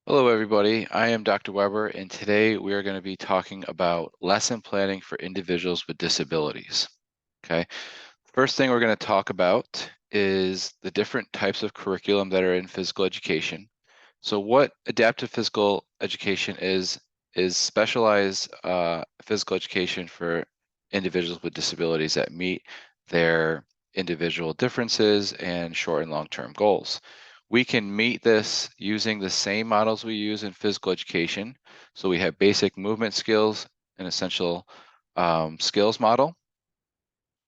Hello, everybody. I am Dr. Weber, and today we are going to be talking about lesson planning for individuals with disabilities. Okay. First thing we're going to talk about is the different types of curriculum that are in physical education. So what adaptive physical education is specialized physical education for individuals with disabilities that meet their individual differences and short and long-term goals. We can meet this using the same models we use in physical education. So we have basic movement skills, an essential skills model.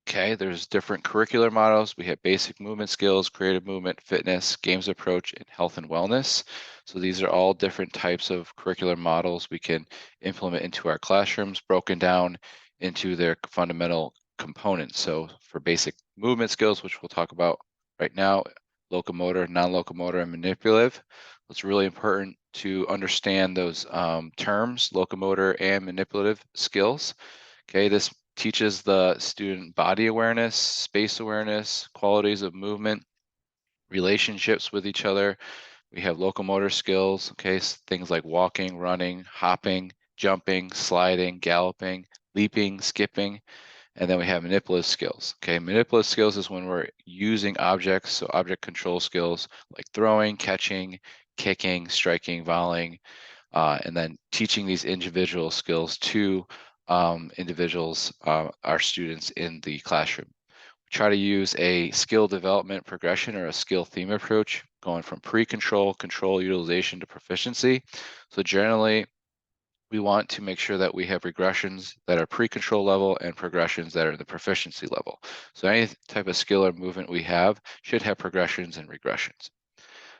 Okay, there's different curricular models. We have basic movement skills, creative movement, fitness, games approach, and health and wellness. So these are all different types of curricular models we can implement into our classrooms, broken down into their fundamental components. So for basic movement skills, which we'll talk about right now, locomotor, non-locomotor, and manipulative, it's really important to understand those terms, locomotor and manipulative skills. Okay, this teaches the student body awareness, space awareness, qualities of movement, relationships with each other. We have locomotor skills, okay, things like walking, running, hopping, jumping, sliding, galloping, leaping, skipping, and then we have manipulative skills. Okay, manipulative skills is when we're using objects, so object control skills like throwing, catching, kicking, striking, volleying, and then teaching these individual skills to individuals, our students in the classroom. We try to use a skill development progression or a skill theme approach, going from pre-control, control, utilization to proficiency. So generally, we want to make sure that we have regressions that are pre-control level and progressions that are the proficiency level. So any type of skill or movement we have should have progressions and regressions.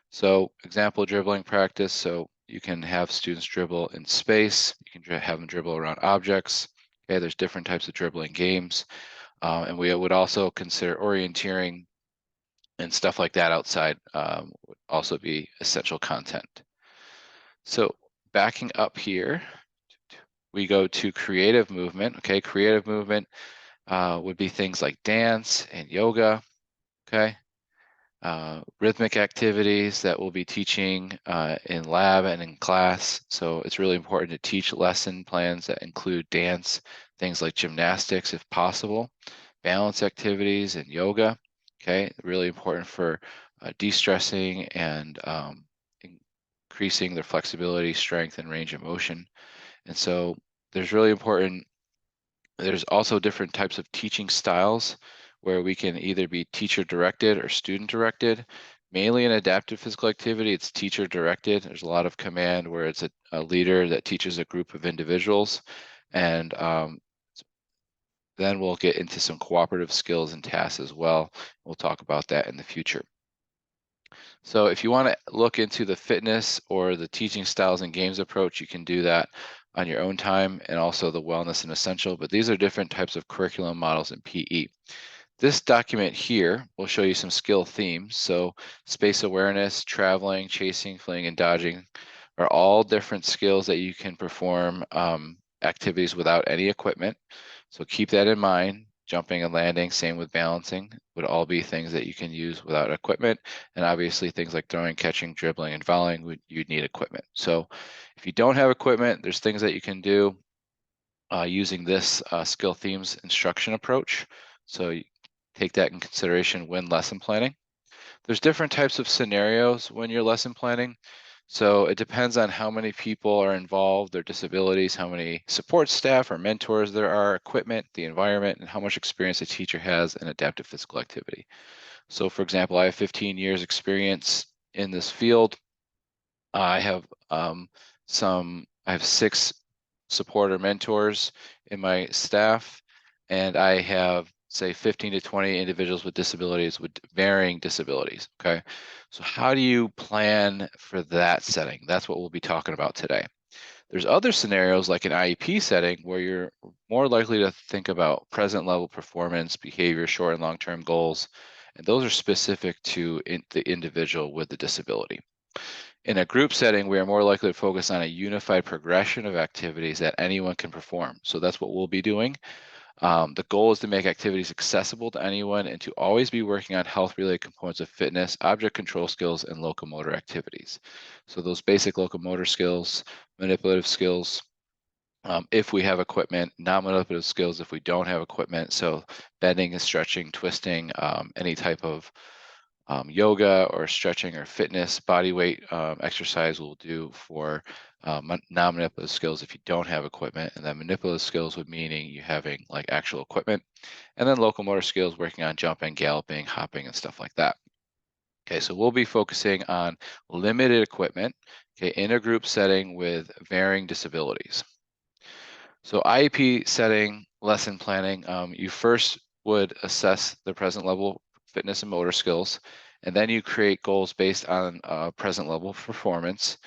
So example, dribbling practice. So you can have students dribble in space. You can have them dribble around objects. Okay, there's different types of dribbling games. And we would also consider orienteering and stuff like that outside would also be essential content. So backing up here, we go to creative movement. Okay, creative movement would be things like dance and yoga. Okay, rhythmic activities that we'll be teaching in lab and in class. So it's really important to teach lesson plans that include dance, things like gymnastics if possible, balance activities and yoga. Okay, really important for de-stressing and increasing their flexibility, strength, and range of motion. And so there's really important, there's also different types of teaching styles where we can either be teacher directed or student directed. Mainly in adaptive physical activity, it's teacher directed. There's a lot of command where it's a leader that teaches a group of individuals. And then we'll get into some cooperative skills and tasks as well. We'll talk about that in the future. So if you want to look into the fitness or the teaching styles and games approach, you can do that on your own time, and also the wellness and essential, but these are different types of curriculum models in PE. This document here will show you some skill themes. So space awareness, traveling, chasing, fleeing, and dodging are all different skills that you can perform activities without any equipment. So keep that in mind. Jumping and landing, same with balancing, would all be things that you can use without equipment. And obviously things like throwing, catching, dribbling, and volleying, you'd need equipment. So if you don't have equipment, there's things that you can do using this skill themes instruction approach. So you take that in consideration when lesson planning. There's different types of scenarios when you're lesson planning. So it depends on how many people are involved, their disabilities, how many support staff or mentors there are, equipment, the environment, and how much experience a teacher has in adaptive physical activity. So for example, I have 15 years experience in this field. I have I have 6 supporter mentors in my staff, and I have, say, 15 to 20 individuals with disabilities, with varying disabilities, okay? So how do you plan for that setting? That's what we'll be talking about today. There's other scenarios like an IEP setting where you're more likely to think about present level performance, behavior, short and long-term goals, and those are specific to the individual with the disability. In a group setting, we are more likely to focus on a unified progression of activities that anyone can perform. So that's what we'll be doing. The goal is to make activities accessible to anyone and to always be working on health-related components of fitness, object control skills, and locomotor activities. So those basic locomotor skills, manipulative skills, if we have equipment, non-manipulative skills if we don't have equipment. So bending and stretching, twisting, any type of yoga or stretching or fitness body weight exercise will do for non-manipulative skills if you don't have equipment. And then manipulative skills would meaning you having like actual equipment. And then locomotor skills working on jumping, galloping, hopping, and stuff like that. Okay, so we'll be focusing on limited equipment, okay, in a group setting with varying disabilities. So IEP setting, lesson planning, you first would assess the present level fitness and motor skills, and then you create goals based on present level performance,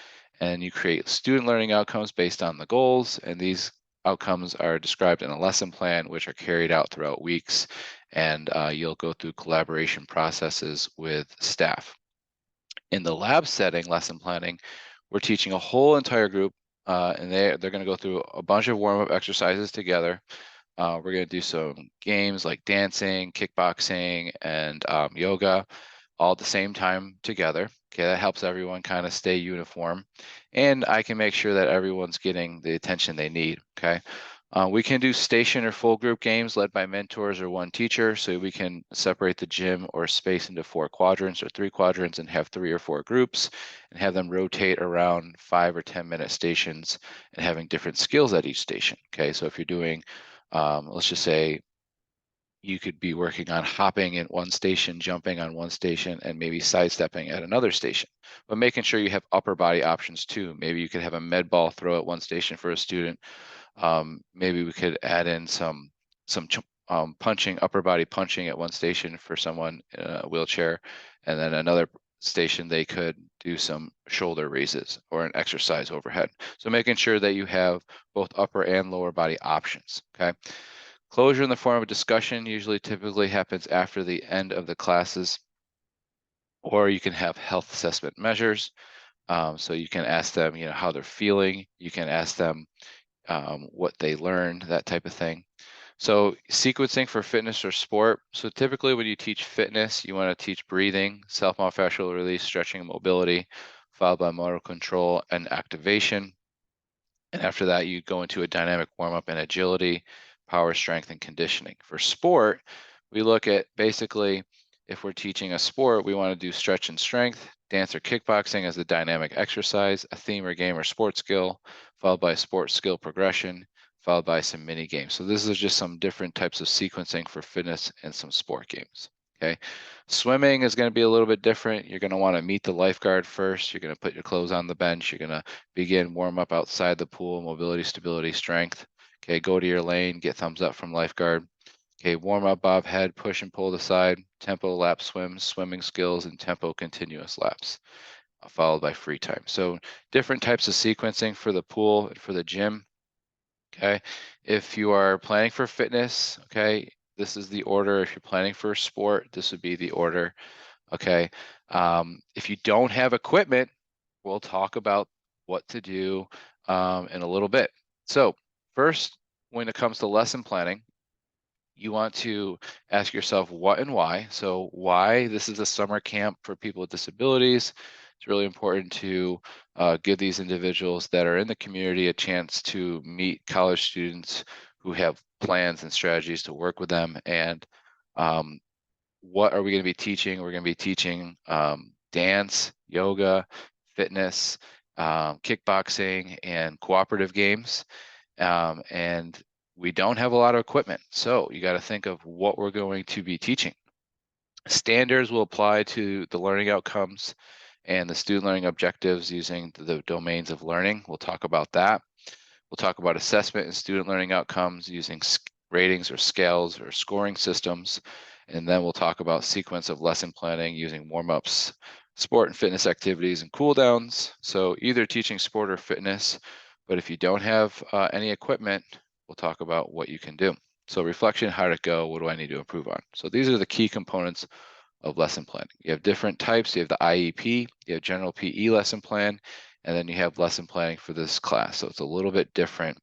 and you create student learning outcomes based on the goals, and these outcomes are described in a lesson plan, which are carried out throughout weeks, and you'll go through collaboration processes with staff. In the lab setting, lesson planning, we're teaching a whole entire group, and they're going to go through a bunch of warm-up exercises together. We're going to do some games like dancing, kickboxing, and yoga all at the same time together. Okay, that helps everyone kind of stay uniform. And I can make sure that everyone's getting the attention they need, okay? We can do station or full group games led by mentors or one teacher. So we can separate the gym or space into 4 quadrants or 3 quadrants and have 3 or 4 groups and have them rotate around 5 or 10-minute stations and having different skills at each station. Okay, so if you're doing, let's just say you could be working on hopping in one station, jumping on one station, and maybe sidestepping at another station. But making sure you have upper body options too. Maybe you could have a med ball throw at one station for a student. Maybe we could add in some punching, upper body punching at one station for someone in a wheelchair, and then another station they could do some shoulder raises or an exercise overhead. So making sure that you have both upper and lower body options, okay? Closure in the form of discussion usually typically happens after the end of the classes, or you can have health assessment measures. So you can ask them, how they're feeling. You can ask them what they learned, that type of thing. So sequencing for fitness or sport. So typically when you teach fitness, you want to teach breathing, self-myofascial release, stretching and mobility, followed by motor control and activation. And after that, you go into a dynamic warm-up and agility, power, strength, and conditioning. For sport, we look at basically, if we're teaching a sport, we want to do stretch and strength, dance or kickboxing as a dynamic exercise, a theme or game or sport skill, followed by sports skill progression, followed by some mini games. So this is just some different types of sequencing for fitness and some sport games. Okay, swimming is going to be a little bit different. You're going to want to meet the lifeguard first. You're going to put your clothes on the bench. You're going to begin warm up outside the pool, mobility, stability, strength. Okay, go to your lane, get thumbs up from lifeguard. Okay, warm up, bob head, push and pull the side, tempo lap swims, swimming skills, and tempo continuous laps, followed by free time. So different types of sequencing for the pool and for the gym. Okay, if you are planning for fitness, okay, this is the order. If you're planning for sport, this would be the order. Okay, if you don't have equipment, we'll talk about what to do in a little bit. So first, when it comes to lesson planning, you want to ask yourself what and why. So why this is a summer camp for people with disabilities. It's really important to give these individuals that are in the community a chance to meet college students who have plans and strategies to work with them. And what are we going to be teaching? We're going to be teaching dance, yoga, fitness, kickboxing, and cooperative games. And we don't have a lot of equipment. So you got to think of what we're going to be teaching. Standards will apply to the learning outcomes and the student learning objectives using the domains of learning. We'll talk about that. We'll talk about assessment and student learning outcomes using ratings or scales or scoring systems. And then we'll talk about sequence of lesson planning using warm-ups, sport and fitness activities, and cool downs. So either teaching sport or fitness, but if you don't have any equipment, we'll talk about what you can do. So reflection, how did it go? What do I need to improve on? So these are the key components of lesson planning. You have different types. You have the IEP, you have general PE lesson plan, and then you have lesson planning for this class. So it's a little bit different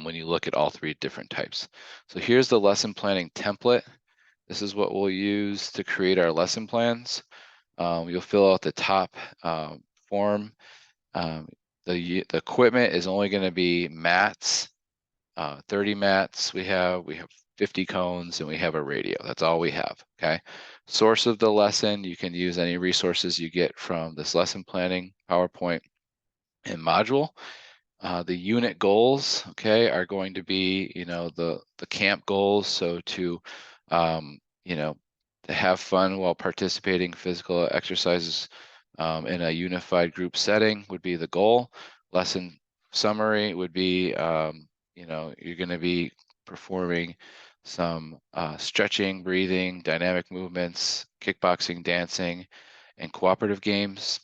when you look at all three different types. So here's the lesson planning template. This is what we'll use to create our lesson plans. You'll fill out the top form. The equipment is only going to be mats, 30 mats. We have 50 cones, and we have a radio. That's all we have. Okay. Source of the lesson, you can use any resources you get from this lesson planning PowerPoint and module. The unit goals, okay, are going to be, the camp goals. So to, to have fun while participating physical exercises in a unified group setting would be the goal. Lesson summary would be, you're going to be performing some stretching, breathing, dynamic movements, kickboxing, dancing, and cooperative games.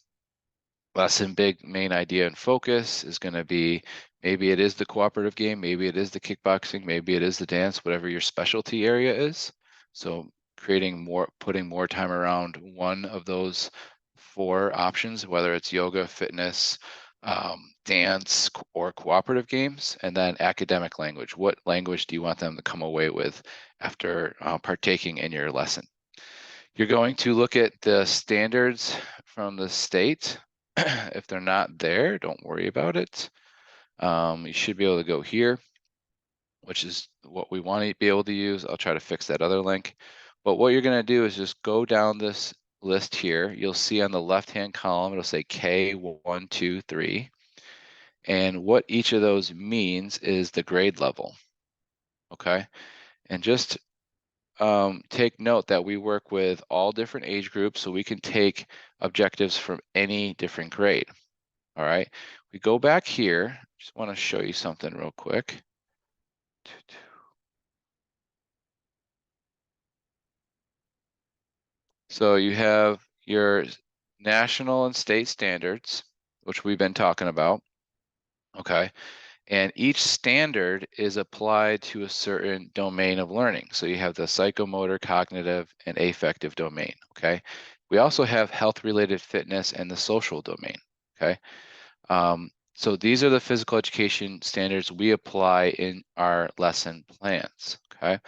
Lesson big main idea and focus is going to be, maybe it is the cooperative game, maybe it is the kickboxing, maybe it is the dance, whatever your specialty area is. So putting more time around one of those 4 options, whether it's yoga, fitness, dance, or cooperative games. And then academic language. What language do you want them to come away with after partaking in your lesson? You're going to look at the standards from the state. If they're not there, don't worry about it. You should be able to go here, which is what we want to be able to use. I'll try to fix that other link. But what you're going to do is just go down this list here. You'll see on the left-hand column, it'll say K1, 2, 3. And what each of those means is the grade level. Okay. And just take note that we work with all different age groups, so we can take objectives from any different grade. All right, we go back here. Just want to show you something real quick. So you have your national and state standards, which we've been talking about. Okay. And each standard is applied to a certain domain of learning. So you have the psychomotor, cognitive, and affective domain, okay? We also have health-related fitness and the social domain, okay? So these are the physical education standards we apply in our lesson plans, okay?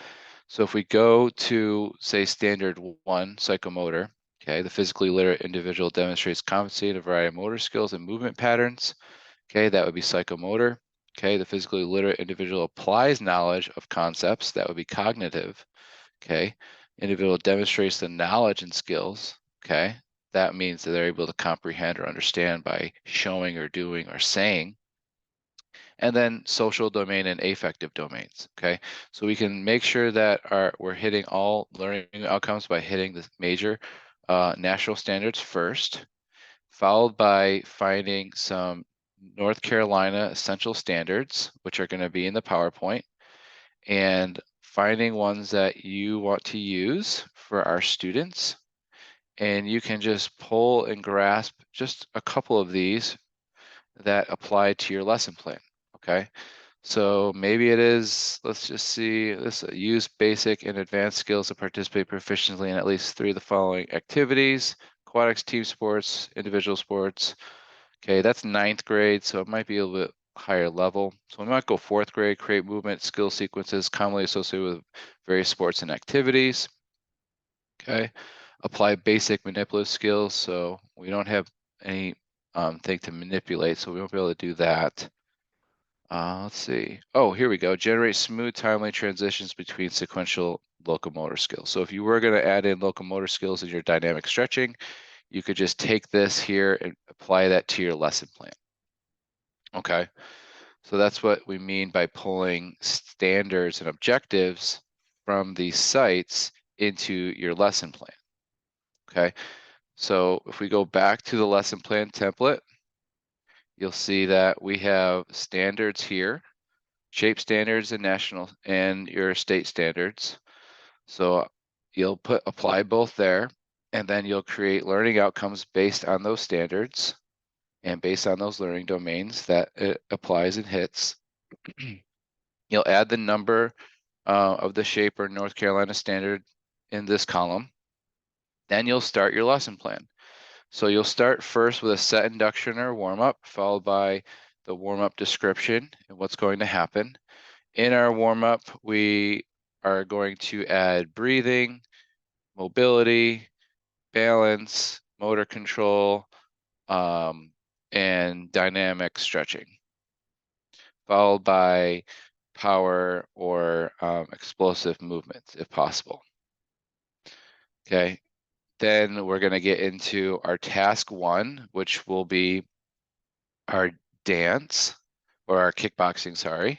So if we go to, say, standard 1, psychomotor, okay, the physically literate individual demonstrates competency in a variety of motor skills and movement patterns, okay, that would be psychomotor. Okay, the physically literate individual applies knowledge of concepts, that would be cognitive. Okay, individual demonstrates the knowledge and skills. Okay, that means that they're able to comprehend or understand by showing or doing or saying. And then social domain and affective domains. Okay, so we can make sure that we're hitting all learning outcomes by hitting the major national standards first, followed by finding some North Carolina essential standards, which are going to be in the PowerPoint, and finding ones that you want to use for our students. And you can just pull and grasp just a couple of these that apply to your lesson plan, okay? So maybe it is, let's just see, this use basic and advanced skills to participate proficiently in at least 3 of the following activities: aquatics, team sports, individual sports. Okay, that's 9th grade, so it might be a little bit higher level. So we might go 4th grade, create movement skill sequences commonly associated with various sports and activities. Okay, apply basic manipulative skills. So we don't have any thing to manipulate, so we won't be able to do that. Let's see. Oh, here we go. Generate smooth, timely transitions between sequential locomotor skills. So if you were going to add in locomotor skills in your dynamic stretching, you could just take this here and apply that to your lesson plan. Okay, so that's what we mean by pulling standards and objectives from these sites into your lesson plan. Okay, so if we go back to the lesson plan template, you'll see that we have standards here, shape standards and national and your state standards. So you'll apply both there, and then you'll create learning outcomes based on those standards and based on those learning domains that it applies and hits. You'll add the number of the shape or North Carolina standard in this column. Then you'll start your lesson plan. So you'll start first with a set induction or warm up, followed by the warm-up description and what's going to happen. In our warm-up, we are going to add breathing, mobility, balance, motor control, and dynamic stretching, followed by power or explosive movements if possible. Okay, then we're going to get into our task 1, which will be our dance, or our kickboxing, sorry.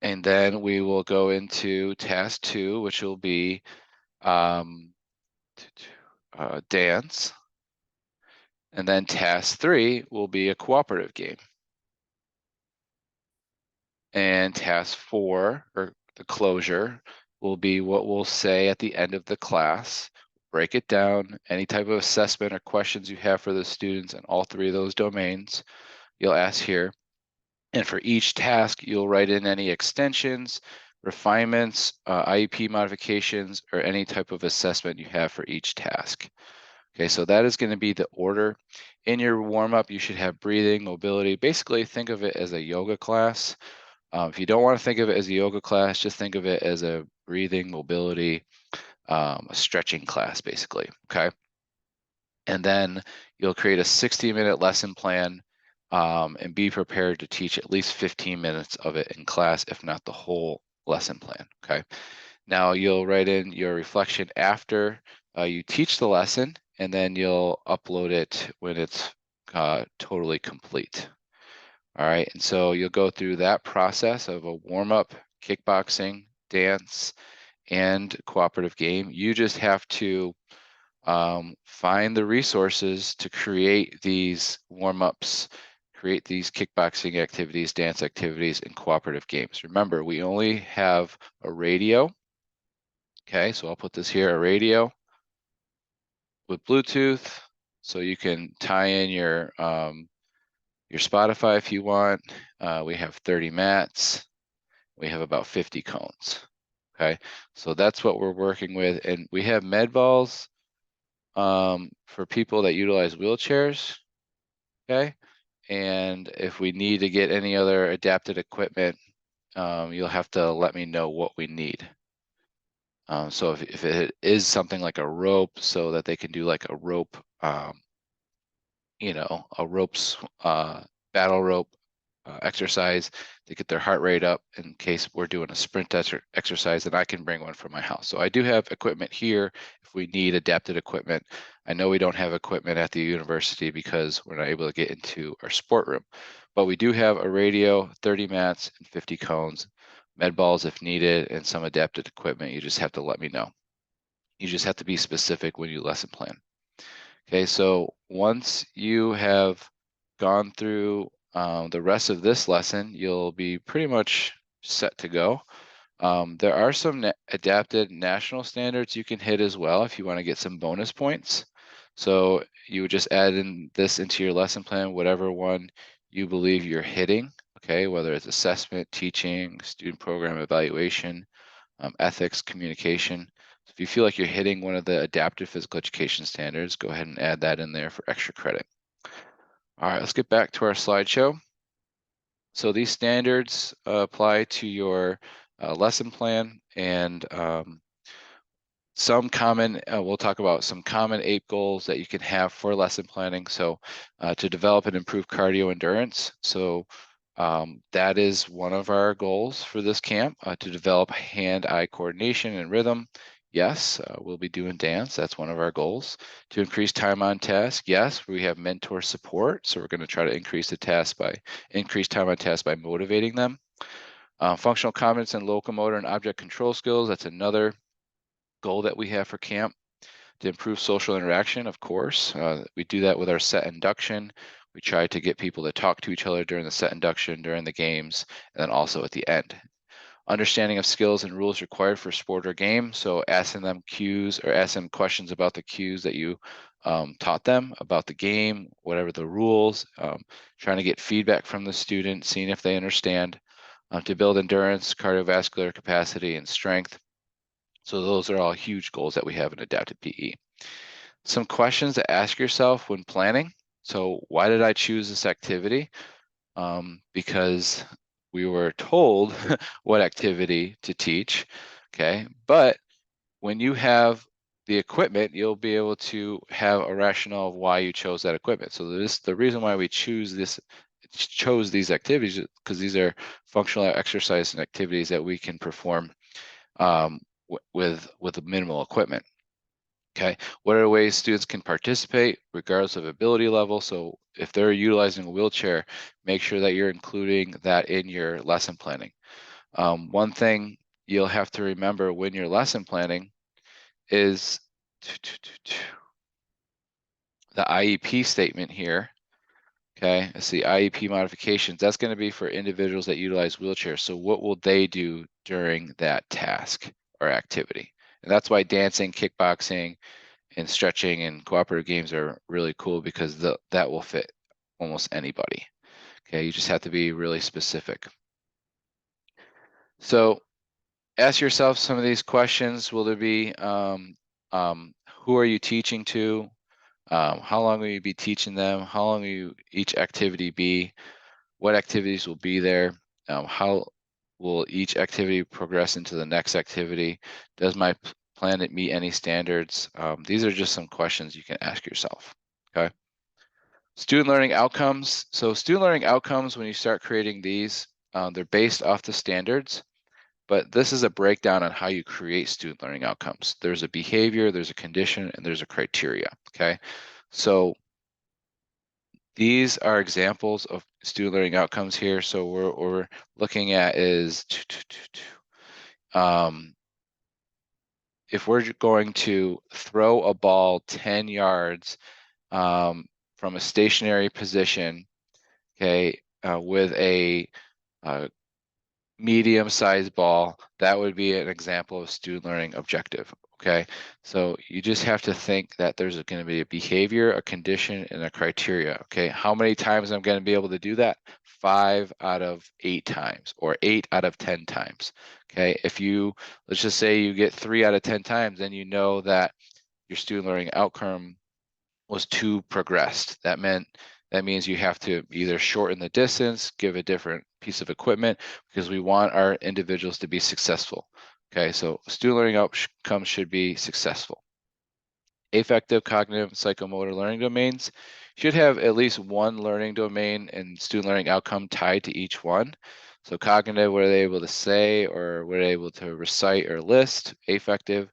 And then we will go into task 2, which will be dance. And then task 3 will be a cooperative game. And task 4, or the closure, will be what we'll say at the end of the class. Break it down, any type of assessment or questions you have for the students in all 3 of those domains, you'll ask here. And for each task, you'll write in any extensions, refinements, IEP modifications, or any type of assessment you have for each task. Okay, so that is going to be the order. In your warm-up, you should have breathing, mobility. Basically, think of it as a yoga class. If you don't want to think of it as a yoga class, just think of it as a breathing, mobility, a stretching class, basically, okay? And then you'll create a 60-minute lesson plan and be prepared to teach at least 15 minutes of it in class, if not the whole lesson plan, okay? Now you'll write in your reflection after you teach the lesson, and then you'll upload it when it's totally complete. All right, and so you'll go through that process of a warm-up, kickboxing, dance, and cooperative game. You just have to find the resources to create these warm-ups, create these kickboxing activities, dance activities, and cooperative games. Remember, we only have a radio. Okay, so I'll put this here, a radio with Bluetooth, so you can tie in your Spotify if you want. We have 30 mats. We have about 50 cones. Okay, so that's what we're working with. And we have med balls for people that utilize wheelchairs. Okay, and if we need to get any other adapted equipment, you'll have to let me know what we need. So if it is something like a rope, so that they can do like a rope, a ropes, battle rope exercise to get their heart rate up in case we're doing a sprint exercise, then I can bring one from my house. So I do have equipment here if we need adapted equipment. I know we don't have equipment at the university because we're not able to get into our sport room, but we do have a radio, 30 mats, and 50 cones, med balls if needed, and some adapted equipment. You just have to let me know. You just have to be specific when you lesson plan. Okay, so once you have gone through the rest of this lesson, you'll be pretty much set to go. There are some adapted national standards you can hit as well if you want to get some bonus points. So you would just add in this into your lesson plan, whatever one you believe you're hitting, okay, whether it's assessment, teaching, student program evaluation, ethics, communication. So if you feel like you're hitting one of the adaptive physical education standards, go ahead and add that in there for extra credit. All right, let's get back to our slideshow. So these standards apply to your lesson plan, and some common, we'll talk about some common APE goals that you can have for lesson planning. So to develop and improve cardio endurance. So that is one of our goals for this camp, to develop hand-eye coordination and rhythm. Yes, we'll be doing dance. That's one of our goals. To increase time on task. Yes, we have mentor support. So we're going to try to increase time on task by motivating them. Functional competence and locomotor and object control skills. That's another goal that we have for camp. To improve social interaction, of course. We do that with our set induction. We try to get people to talk to each other during the set induction, during the games, and then also at the end. Understanding of skills and rules required for sport or game. So asking them cues or asking them questions about the cues that you taught them about the game, whatever the rules, trying to get feedback from the student, seeing if they understand, to build endurance, cardiovascular capacity, and strength. So those are all huge goals that we have in adapted PE. Some questions to ask yourself when planning. So why did I choose this activity? Because we were told what activity to teach, okay? But when you have the equipment, you'll be able to have a rationale of why you chose that equipment. So the reason why we chose these activities because these are functional exercise and activities that we can perform with minimal equipment. Okay, what are ways students can participate regardless of ability level? So if they're utilizing a wheelchair, make sure that you're including that in your lesson planning. One thing you'll have to remember when you're lesson planning is the IEP statement here. Okay, it's the IEP modifications. That's going to be for individuals that utilize wheelchairs. So what will they do during that task or activity? And that's why dancing, kickboxing, and stretching and cooperative games are really cool because that will fit almost anybody. Okay, you just have to be really specific. So ask yourself some of these questions. Will there be, who are you teaching to? How long will you be teaching them? How long will each activity be? What activities will be there? How will each activity progress into the next activity? Does my plan meet any standards? These are just some questions you can ask yourself, okay? Student learning outcomes. So student learning outcomes, when you start creating these, they're based off the standards, but this is a breakdown on how you create student learning outcomes. There's a behavior, there's a condition, and there's a criteria, okay? So these are examples of student learning outcomes here. So what we're looking at is, if we're going to throw a ball 10 yards from a stationary position, okay, with a medium-sized ball, that would be an example of student learning objective, okay? So you just have to think that there's going to be a behavior, a condition, and a criteria, okay? How many times I'm going to be able to do that? 5 out of 8 times, or 8 out of 10 times, okay? If you, let's just say you get 3 out of 10 times, then you know that your student learning outcome was too progressed. That means you have to either shorten the distance, give a different piece of equipment, because we want our individuals to be successful. Okay, so student learning outcomes should be successful. Affective, cognitive, psychomotor learning domains should have at least one learning domain and student learning outcome tied to each one. So cognitive, what are they able to say, or what are they able to recite or list? Affective,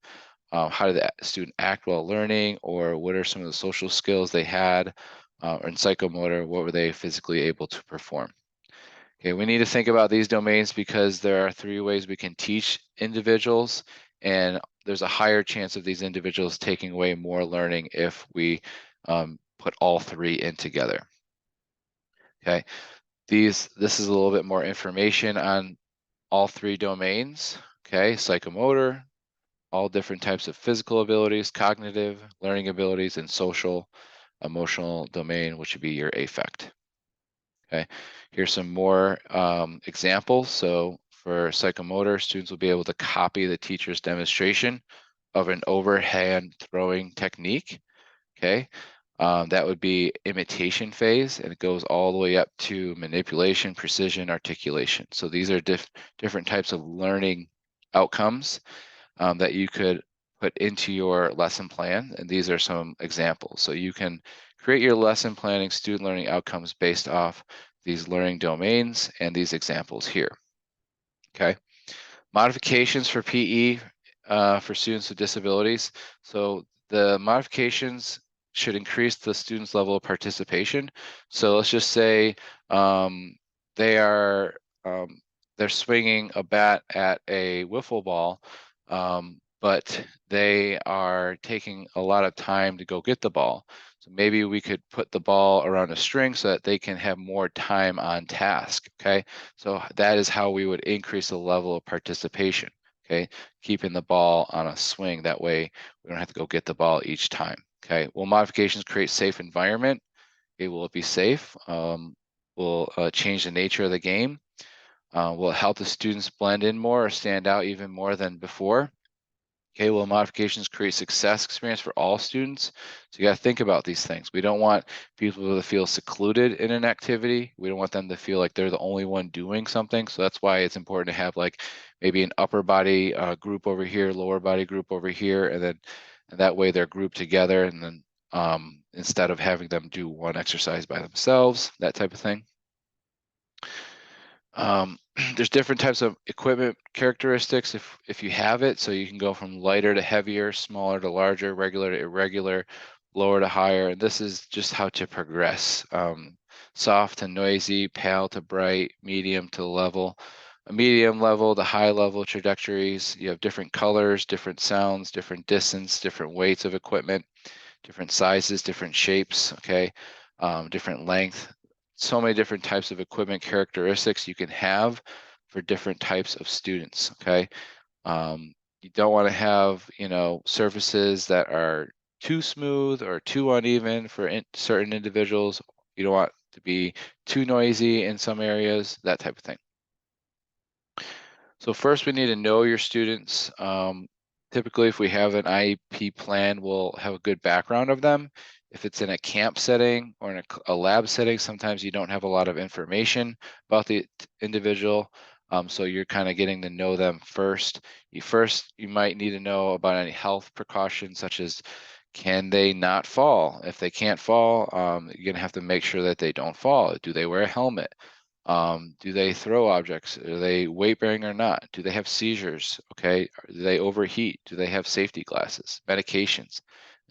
how did the student act while learning, or what are some of the social skills they had, and psychomotor, what were they physically able to perform? Okay, we need to think about these domains because there are 3 ways we can teach individuals, and there's a higher chance of these individuals taking away more learning if we put all 3 in together. Okay, this is a little bit more information on all 3 domains. Okay, psychomotor, all different types of physical abilities, cognitive, learning abilities, and social, emotional domain, which would be your affect. Okay, here's some more examples. So for psychomotor, students will be able to copy the teacher's demonstration of an overhand throwing technique. Okay, that would be imitation phase, and it goes all the way up to manipulation, precision, articulation. So these are different types of learning outcomes that you could put into your lesson plan, and these are some examples. So you can create your lesson planning student learning outcomes based off these learning domains and these examples here. Okay, modifications for PE for students with disabilities. So the modifications should increase the student's level of participation. So let's just say they are they're swinging a bat at a wiffle ball, but they are taking a lot of time to go get the ball. So maybe we could put the ball around a string so that they can have more time on task, okay? So that is how we would increase the level of participation, okay? Keeping the ball on a swing, that way we don't have to go get the ball each time, okay? Will modifications create safe environment? Okay, will it be safe? Will change the nature of the game? Will it help the students blend in more or stand out even more than before? Okay, will modifications create success experience for all students? So you got to think about these things. We don't want people to feel secluded in an activity. We don't want them to feel like they're the only one doing something. So that's why it's important to have like maybe an upper body group over here, lower body group over here, and that way they're grouped together. And then instead of having them do one exercise by themselves, that type of thing. There's different types of equipment characteristics if you have it, so you can go from lighter to heavier, smaller to larger, regular to irregular, lower to higher, and this is just how to progress. Soft to noisy, pale to bright, medium to level. A medium level to high level trajectories. You have different colors, different sounds, different distance, different weights of equipment, different sizes, different shapes, okay, different length. So many different types of equipment characteristics you can have for different types of students, okay? You don't want to have, surfaces that are too smooth or too uneven for certain individuals. You don't want to be too noisy in some areas, that type of thing. So first we need to know your students. Typically, if we have an IEP plan, we'll have a good background of them. If it's in a camp setting or in a lab setting, sometimes you don't have a lot of information about the individual. So you're kind of getting to know them first. You might need to know about any health precautions, such as can they not fall? If they can't fall, you're gonna have to make sure that they don't fall. Do they wear a helmet? Do they throw objects? Are they weight bearing or not? Do they have seizures? Okay. Do they overheat? Do they have safety glasses, medications?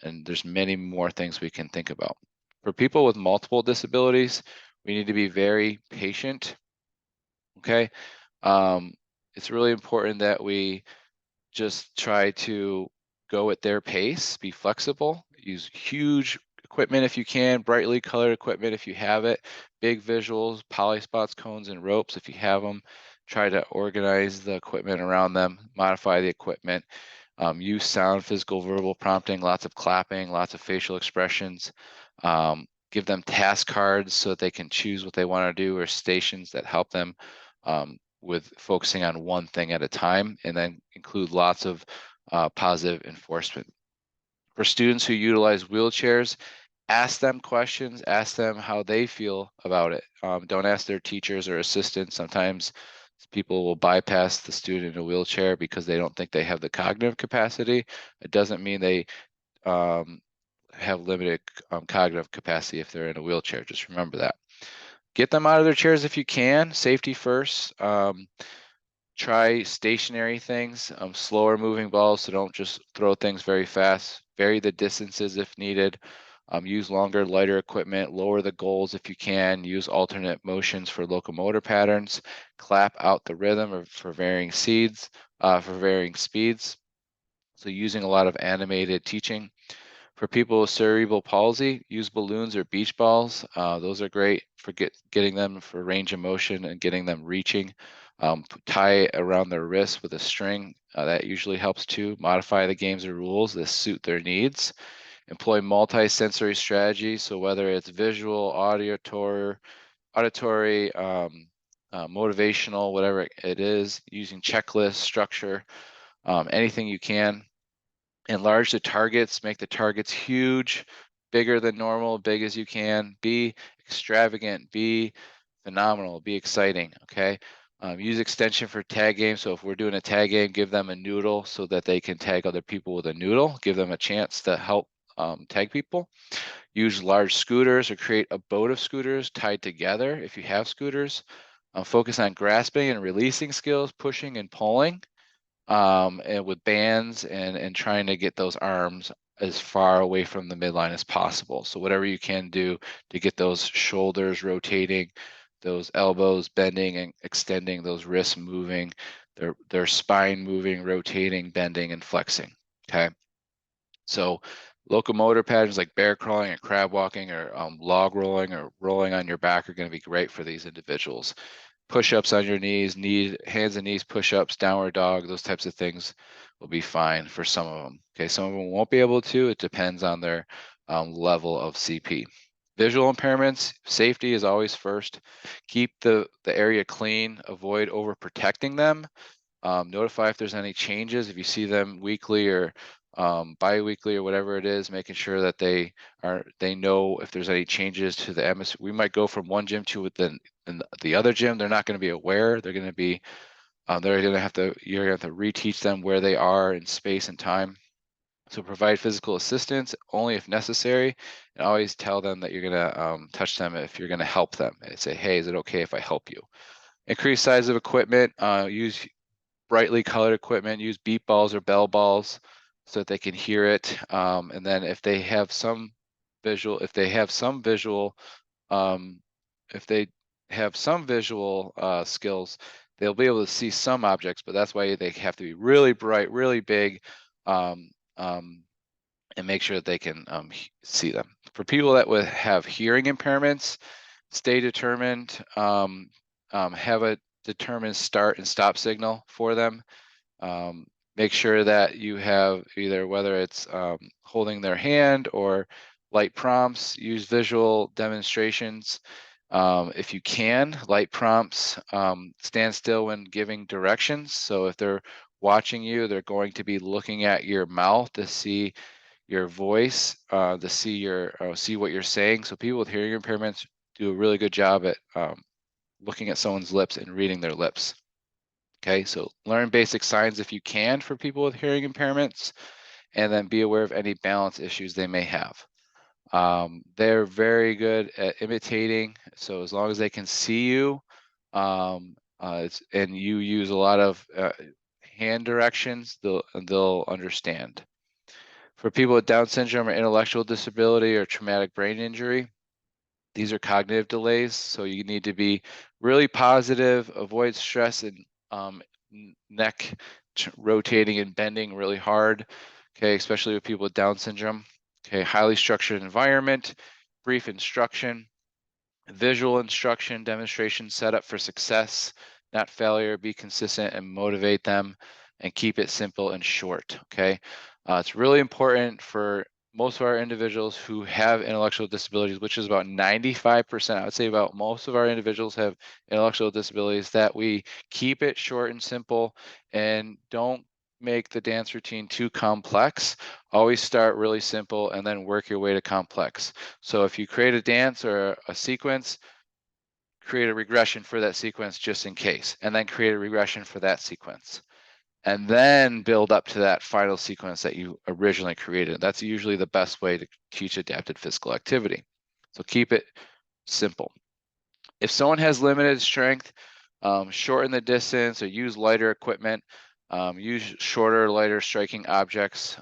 And there's many more things we can think about. For people with multiple disabilities, we need to be very patient. Okay. It's really important that we just try to go at their pace, be flexible, use huge equipment if you can, brightly colored equipment if you have it, big visuals, polyspots, cones, and ropes if you have them. Try to organize the equipment around them, modify the equipment, use sound, physical, verbal prompting, lots of clapping, lots of facial expressions. Give them task cards so that they can choose what they want to do, or stations that help them with focusing on one thing at a time, and then include lots of positive enforcement. For students who utilize wheelchairs, ask them questions, ask them how they feel about it. Don't ask their teachers or assistants. Sometimes people will bypass the student in a wheelchair because they don't think they have the cognitive capacity. It doesn't mean they have limited cognitive capacity if they're in a wheelchair. Just remember that. Get them out of their chairs if you can. Safety first. Try stationary things, slower moving balls, so don't just throw things very fast. Vary the distances if needed. Use longer, lighter equipment. Lower the goals if you can. Use alternate motions for locomotor patterns. Clap out the rhythm for varying speeds. So using a lot of animated teaching. For people with cerebral palsy, use balloons or beach balls. Those are great for getting them for range of motion and getting them reaching. Tie around their wrist with a string. That usually helps too. Modify the games or rules that suit their needs. Employ multi-sensory strategies. So whether it's visual, auditory, motivational, whatever it is, using checklists, structure, anything you can. Enlarge the targets, make the targets huge, bigger than normal, big as you can. Be extravagant, be phenomenal, be exciting, okay? Use extension for tag games. So if we're doing a tag game, give them a noodle so that they can tag other people with a noodle, give them a chance to help tag people. Use large scooters or create a boat of scooters tied together if you have scooters. Focus on grasping and releasing skills, pushing and pulling. And with bands and trying to get those arms as far away from the midline as possible. So whatever you can do to get those shoulders rotating, those elbows bending and extending, those wrists moving, their spine moving, rotating, bending, and flexing. Okay. So locomotor patterns like bear crawling and crab walking or log rolling or rolling on your back are going to be great for these individuals. Push-ups on your knees, hands and knees push-ups, downward dog, those types of things will be fine for some of them. Okay, some of them won't be able to. It depends on their level of CP. Visual impairments, safety is always first. Keep the area clean, avoid overprotecting them. Notify if there's any changes. If you see them weekly or bi-weekly or whatever it is, making sure that they know if there's any changes to the atmosphere. We might go from one gym to the other gym. They're not going to be aware. They're going to be you're going to have to reteach them where they are in space and time. So provide physical assistance only if necessary, and always tell them that you're going to touch them if you're going to help them, and say, hey, is it okay if I help you? Increase size of equipment. Use brightly colored equipment. Use beep balls or bell balls so that they can hear it. And then if they have some visual, if they have some visual skills, they'll be able to see some objects, but that's why they have to be really bright, really big, um, and make sure that they can see them. For people that would have hearing impairments, stay determined, have a determined start and stop signal for them. Make sure that you have either, whether it's holding their hand or light prompts, use visual demonstrations. If you can, light prompts, stand still when giving directions. So if they're watching you, they're going to be looking at your mouth to see your voice, to see what you're saying. So people with hearing impairments do a really good job at looking at someone's lips and reading their lips. Okay, so learn basic signs if you can for people with hearing impairments, and then be aware of any balance issues they may have. They're very good at imitating, so as long as they can see you, and you use a lot of hand directions, they'll understand. For people with Down syndrome or intellectual disability or traumatic brain injury, these are cognitive delays, so you need to be really positive, avoid stress and neck rotating and bending really hard, okay, especially with people with Down syndrome. Okay, highly structured environment, brief instruction, visual instruction, demonstration set up for success, not failure. Be consistent and motivate them, and keep it simple and short, okay? It's really important for most of our individuals who have intellectual disabilities, which is about 95%. I would say about most of our individuals have intellectual disabilities, that we keep it short and simple and don't make the dance routine too complex. Always start really simple and then work your way to complex. So if you create a dance or a sequence, create a regression for that sequence just in case, and then create a regression for that sequence, and then build up to that final sequence that you originally created. That's usually the best way to teach adapted physical activity. So keep it simple. If someone has limited strength, shorten the distance or use lighter equipment. Use shorter, lighter striking objects.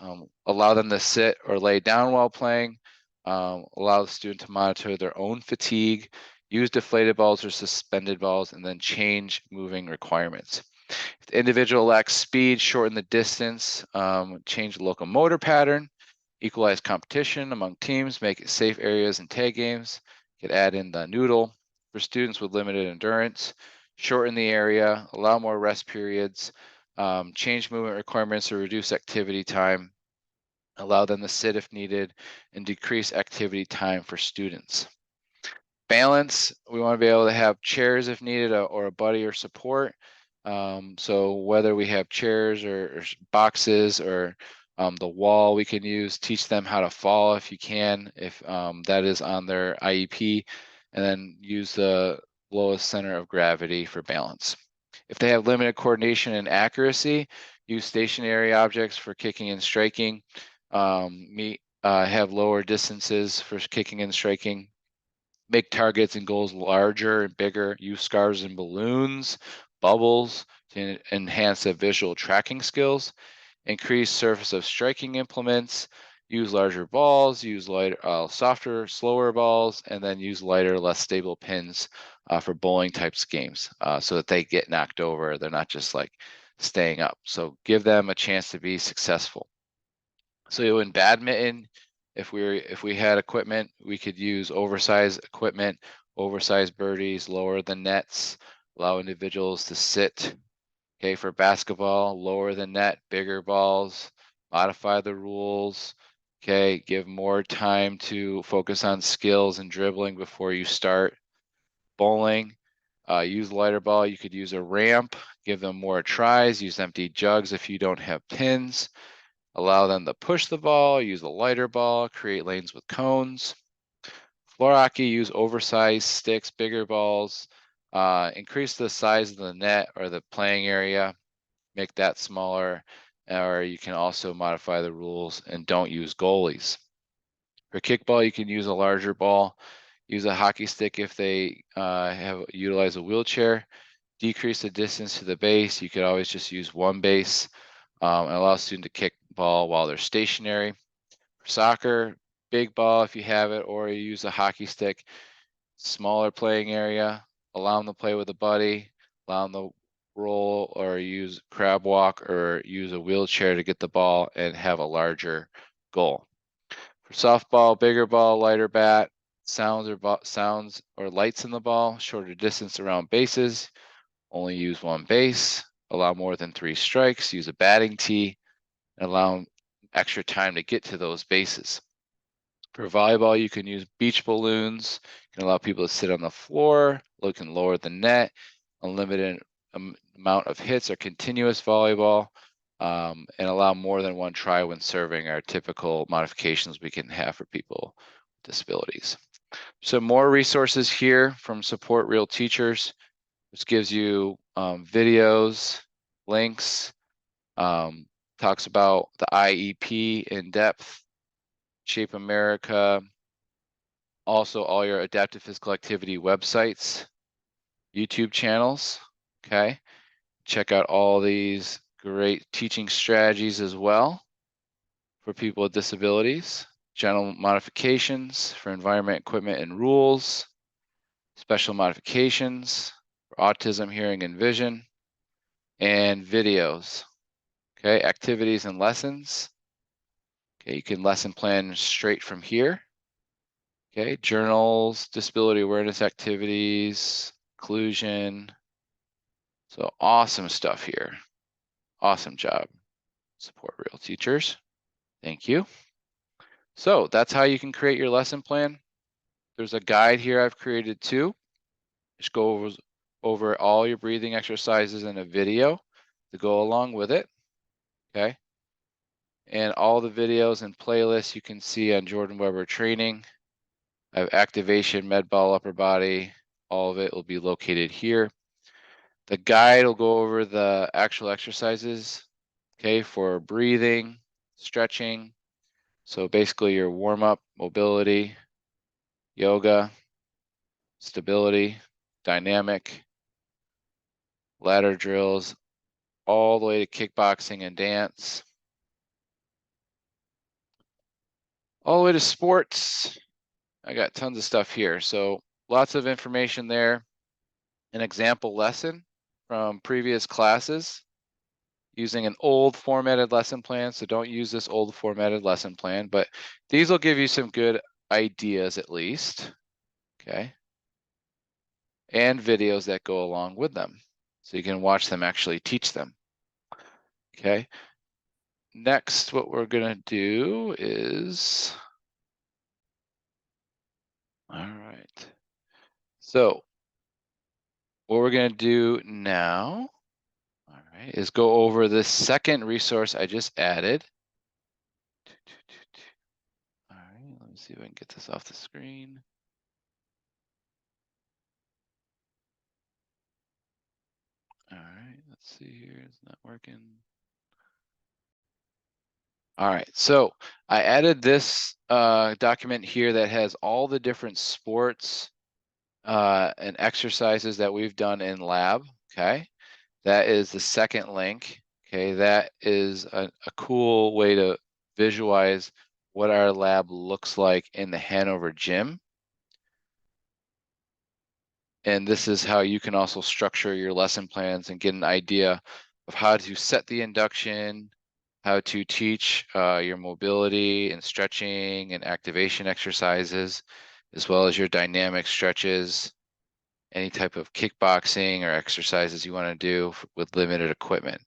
Allow them to sit or lay down while playing. Allow the student to monitor their own fatigue. Use deflated balls or suspended balls, and then change moving requirements. If the individual lacks speed, shorten the distance. Change the locomotor pattern. Equalize competition among teams. Make it safe areas and tag games. You could add in the noodle. For students with limited endurance, shorten the area, allow more rest periods, change movement requirements or reduce activity time, allow them to sit if needed, and decrease activity time for students. Balance, we want to be able to have chairs if needed, or a buddy or support. So whether we have chairs or boxes or the wall, we can teach them how to fall if you can, if that is on their IEP, and then use the lowest center of gravity for balance. If they have limited coordination and accuracy, use stationary objects for kicking and striking. Have lower distances for kicking and striking. Make targets and goals larger and bigger. Use scarves and balloons, bubbles to enhance the visual tracking skills. Increase surface of striking implements. Use larger balls. Use lighter, softer, slower balls, and then use lighter, less stable pins for bowling types games, so that they get knocked over. They're not just like staying up. So give them a chance to be successful. So in badminton, if we had equipment, we could use oversized equipment, oversized birdies, lower the nets, allow individuals to sit. Okay, for basketball, lower the net, bigger balls, modify the rules. Okay, give more time to focus on skills and dribbling before you start. Bowling, Use lighter ball. You could use a ramp, give them more tries, use empty jugs if you don't have pins. Allow them to push the ball, use a lighter ball, create lanes with cones. Floor hockey, use oversized sticks, bigger balls, increase the size of the net or the playing area, make that smaller, or you can also modify the rules and don't use goalies. For kickball, you can use a larger ball, use a hockey stick if they utilize a wheelchair, decrease the distance to the base. You could always just use one base and allow a student to kick ball while they're stationary. For soccer, big ball if you have it, or you use a hockey stick, smaller playing area, allow them to play with a buddy, allow them to roll or use crab walk or use a wheelchair to get the ball and have a larger goal. For softball, bigger ball, lighter bat, sounds or lights in the ball, shorter distance around bases, only use one base, allow more than 3 strikes, use a batting tee, and allow extra time to get to those bases. For volleyball, you can use beach balloons, you can allow people to sit on the floor, can lower the net, unlimited amount of hits or continuous volleyball, and allow more than one try when serving are typical modifications we can have for people with disabilities. So more resources here from Support Real Teachers, which gives you videos, links, talks about the IEP in depth, Shape America, also all your adaptive physical activity websites, YouTube channels, okay? Check out all these great teaching strategies as well for people with disabilities, general modifications for environment, equipment, and rules, special modifications for autism, hearing, and vision, and videos, okay? Activities and lessons. Okay, you can lesson plan straight from here. Okay, journals, disability awareness activities, inclusion. So awesome stuff here. Awesome job. Support Real Teachers. Thank you. So that's how you can create your lesson plan. There's a guide here I've created too. Just go over all your breathing exercises in a video to go along with it. Okay. And all the videos and playlists you can see on Jordan Weber Training. I have activation, med ball, upper body. All of it will be located here. The guide will go over the actual exercises, okay, for breathing, stretching. So basically your warm-up, mobility, yoga, stability, dynamic, ladder drills, all the way to kickboxing and dance. All the way to sports. I got tons of stuff here. So lots of information there. An example lesson from previous classes using an old formatted lesson plan. So don't use this old formatted lesson plan, but these will give you some good ideas at least, okay? And videos that go along with them. So you can watch them actually teach them, okay? Next, what we're gonna do is, all right. So what we're gonna do now, all right, is go over this second resource I just added. All right, let me see if I can get this off the screen. All right, let's see here, it's not working. All right, so I added this document here that has all the different sports and exercises that we've done in lab, okay? That is the second link, okay? That is a cool way to visualize what our lab looks like in the Hanover gym. And this is how you can also structure your lesson plans and get an idea of how to set the induction, how to teach your mobility and stretching and activation exercises, as well as your dynamic stretches, any type of kickboxing or exercises you want to do with limited equipment.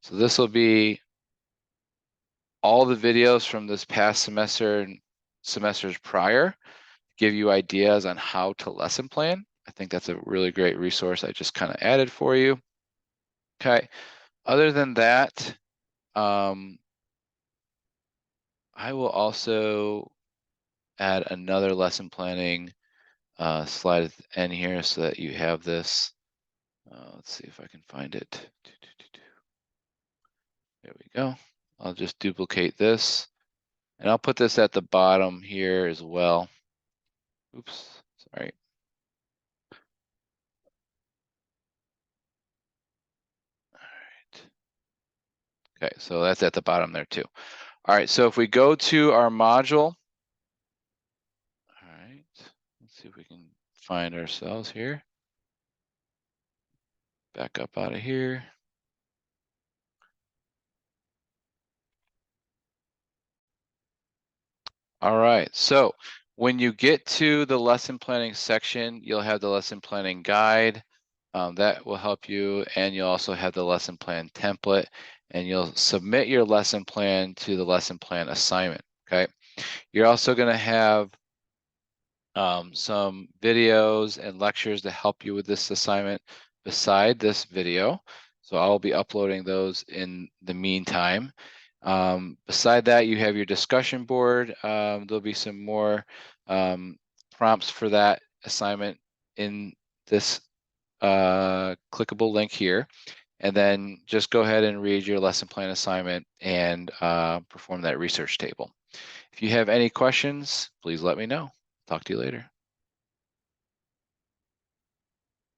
So this will be all the videos from this past semester and semesters prior, give you ideas on how to lesson plan. I think that's a really great resource I just kind of added for you. Okay, other than that, I will also add another lesson planning slide at the end here so that you have this. Let's see if I can find it. There we go. I'll just duplicate this and I'll put this at the bottom here as well. Oops, sorry. All right. Okay, so that's at the bottom there too. All right, so if we go to our module, all right, let's see if we can find ourselves here. Back up out of here. All right, so when you get to the lesson planning section, you'll have the lesson planning guide. That will help you, and you'll also have the lesson plan template, and you'll submit your lesson plan to the lesson plan assignment, okay? You're also gonna have some videos and lectures to help you with this assignment beside this video. So I'll be uploading those in the meantime. Beside that, you have your discussion board. There'll be some more prompts for that assignment in this clickable link here. And then just go ahead and read your lesson plan assignment and perform that research table. If you have any questions, please let me know. Talk to you later.